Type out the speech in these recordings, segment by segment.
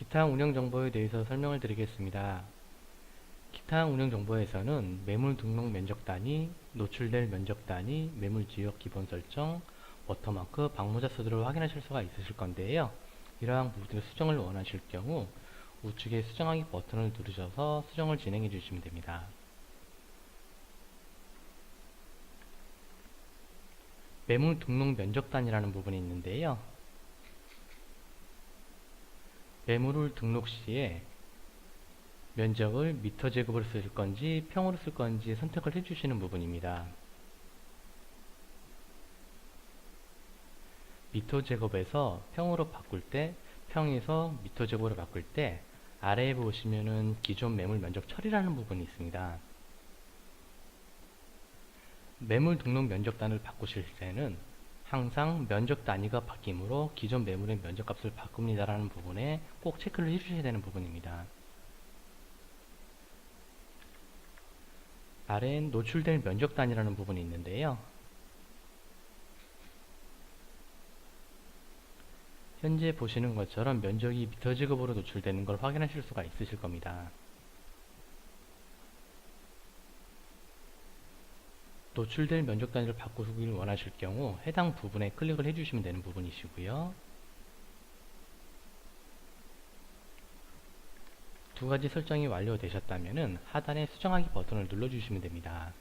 기타 운영 정보에 대해서 설명을 드리겠습니다. 기타 운영 정보에서는 매물 등록 면적 단위, 노출될 면적 단위, 매물 지역 기본 설정, 워터마크, 방모자 수들을 확인하실 수가 있으실 건데요. 이러한 부분들을 수정을 원하실 경우 우측에 수정하기 버튼을 누르셔서 수정을 진행해 주시면 됩니다. 매물 등록 면적 단위라는 부분이 있는데요. 매물을 등록 시에 면적을 미터 제곱으로 쓸 건지 평으로 쓸 건지 선택을 해주시는 부분입니다. 미터 제곱에서 평으로 바꿀 때, 평에서 미터 제곱으로 바꿀 때 아래에 보시면은 기존 매물 면적 처리라는 부분이 있습니다. 매물 등록 면적 단위를 바꾸실 때는 항상 면적 단위가 바뀌므로 기존 매물의 면적값을 바꿉니다라는 부분에 꼭 체크를 해주셔야 되는 부분입니다. 아래엔 노출될 면적 단위라는 부분이 있는데요. 현재 보시는 것처럼 면적이 미터 제곱으로 노출되는 걸 확인하실 수가 있으실 겁니다. 노출될 면적 단위를 바꾸기를 원하실 경우 해당 부분에 클릭을 해주시면 되는 부분이시고요. 두 가지 설정이 완료되셨다면 하단에 수정하기 버튼을 눌러주시면 됩니다.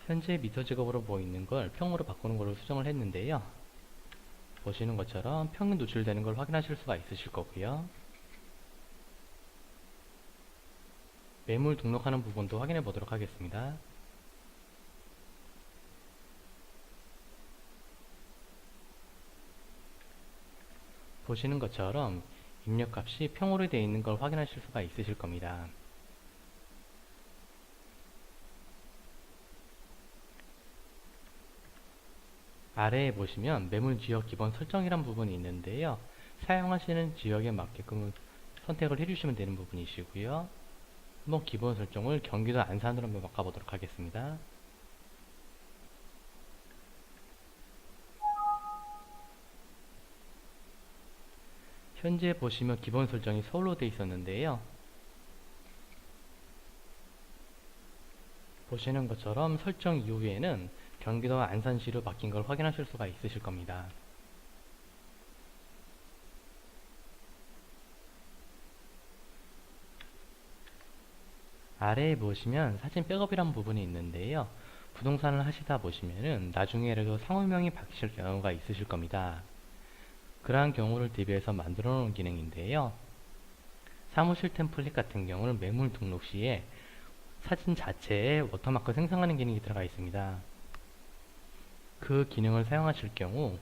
현재 미터 제곱으로 보이는 걸 평으로 바꾸는 걸로 수정을 했는데요. 보시는 것처럼 평이 노출되는 걸 확인하실 수가 있으실 거고요. 매물 등록하는 부분도 확인해 보도록 하겠습니다. 보시는 것처럼 입력값이 평으로 되어 있는 걸 확인하실 수가 있으실 겁니다. 아래에 보시면 매물 지역 기본 설정이란 부분이 있는데요. 사용하시는 지역에 맞게끔 선택을 해주시면 되는 부분이시고요. 한번 기본 설정을 경기도 안산으로 한번 바꿔보도록 하겠습니다. 현재 보시면 기본 설정이 서울로 되어 있었는데요. 보시는 것처럼 설정 이후에는 경기도 안산시로 바뀐 걸 확인하실 수가 있으실 겁니다. 아래에 보시면 사진 백업이라는 부분이 있는데요. 부동산을 하시다 보시면은 나중에라도 상호명이 바뀌실 경우가 있으실 겁니다. 그러한 경우를 대비해서 만들어 놓은 기능인데요. 사무실 템플릿 같은 경우는 매물 등록 시에 사진 자체에 워터마크 생성하는 기능이 들어가 있습니다. 그 기능을 사용하실 경우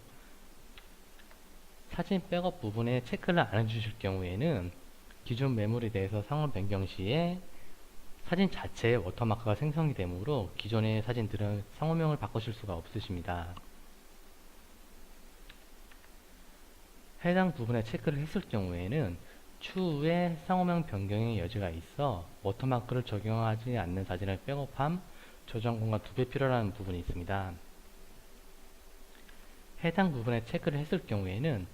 사진 백업 부분에 체크를 안 해주실 경우에는 기존 매물에 대해서 상호 변경 시에 사진 자체에 워터마크가 생성이 되므로 기존의 사진들은 상호명을 바꾸실 수가 없으십니다. 해당 부분에 체크를 했을 경우에는 추후에 상호명 변경의 여지가 있어 워터마크를 적용하지 않는 사진을 백업함, 저장 공간 2배 필요라는 부분이 있습니다. 해당 부분에 체크를 했을 경우에는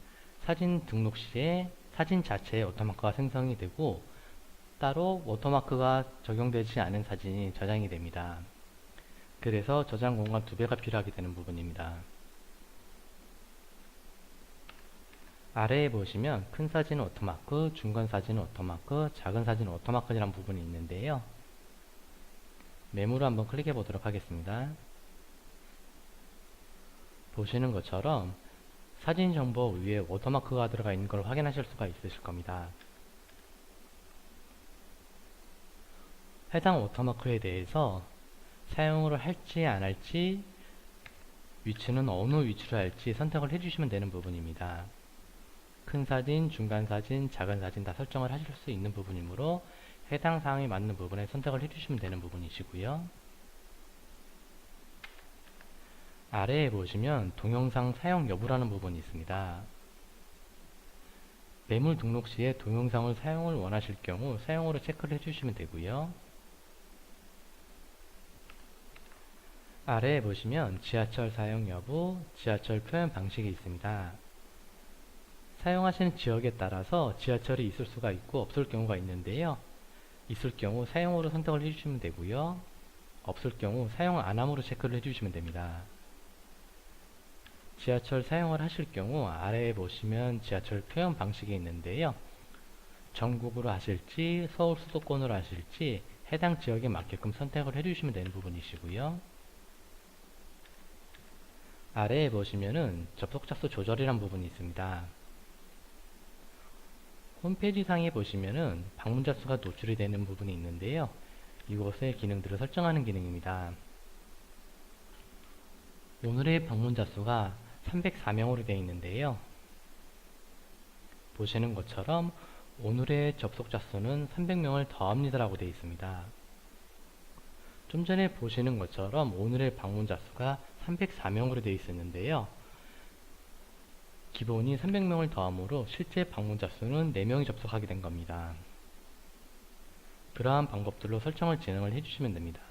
사진 등록 시에 사진 자체에 워터마크가 생성이 되고 따로 워터마크가 적용되지 않은 사진이 저장이 됩니다. 그래서 저장 공간 2배가 필요하게 되는 부분입니다. 아래에 보시면 큰 사진 워터마크, 중간 사진 워터마크, 작은 사진 워터마크라는 부분이 있는데요. 메모로 한번 클릭해 보도록 하겠습니다. 보시는 것처럼 사진 정보 위에 워터마크가 들어가 있는 걸 확인하실 수가 있으실 겁니다. 해당 워터마크에 대해서 사용을 할지 안 할지, 위치는 어느 위치로 할지 선택을 해주시면 되는 부분입니다. 큰 사진, 중간 사진, 작은 사진 다 설정을 하실 수 있는 부분이므로 해당 사항에 맞는 부분에 선택을 해주시면 되는 부분이시고요. 아래에 보시면 동영상 사용 여부라는 부분이 있습니다. 매물 등록 시에 동영상을 사용을 원하실 경우 사용으로 체크를 해주시면 되고요. 아래에 보시면 지하철 사용 여부, 지하철 표현 방식이 있습니다. 사용하시는 지역에 따라서 지하철이 있을 수가 있고 없을 경우가 있는데요. 있을 경우 사용으로 선택을 해주시면 되고요. 없을 경우 사용 안함으로 체크를 해주시면 됩니다. 지하철 사용을 하실 경우 아래에 보시면 지하철 표현 방식이 있는데요. 전국으로 하실지 서울 수도권으로 하실지 해당 지역에 맞게끔 선택을 해주시면 되는 부분이시고요. 아래에 보시면은 접속자 수 조절이란 부분이 있습니다. 홈페이지 상에 보시면은 방문자 수가 노출이 되는 부분이 있는데요. 이곳의 기능들을 설정하는 기능입니다. 오늘의 방문자 수가 304명으로 되어 있는데요. 보시는 것처럼 오늘의 접속자 수는 300명을 더합니다 라고 되어 있습니다. 좀 전에 보시는 것처럼 오늘의 방문자 수가 304명으로 되어 있었는데요. 기본이 300명을 더함으로 실제 방문자 수는 4명이 접속하게 된 겁니다. 그러한 방법들로 설정을 진행을 해주시면 됩니다.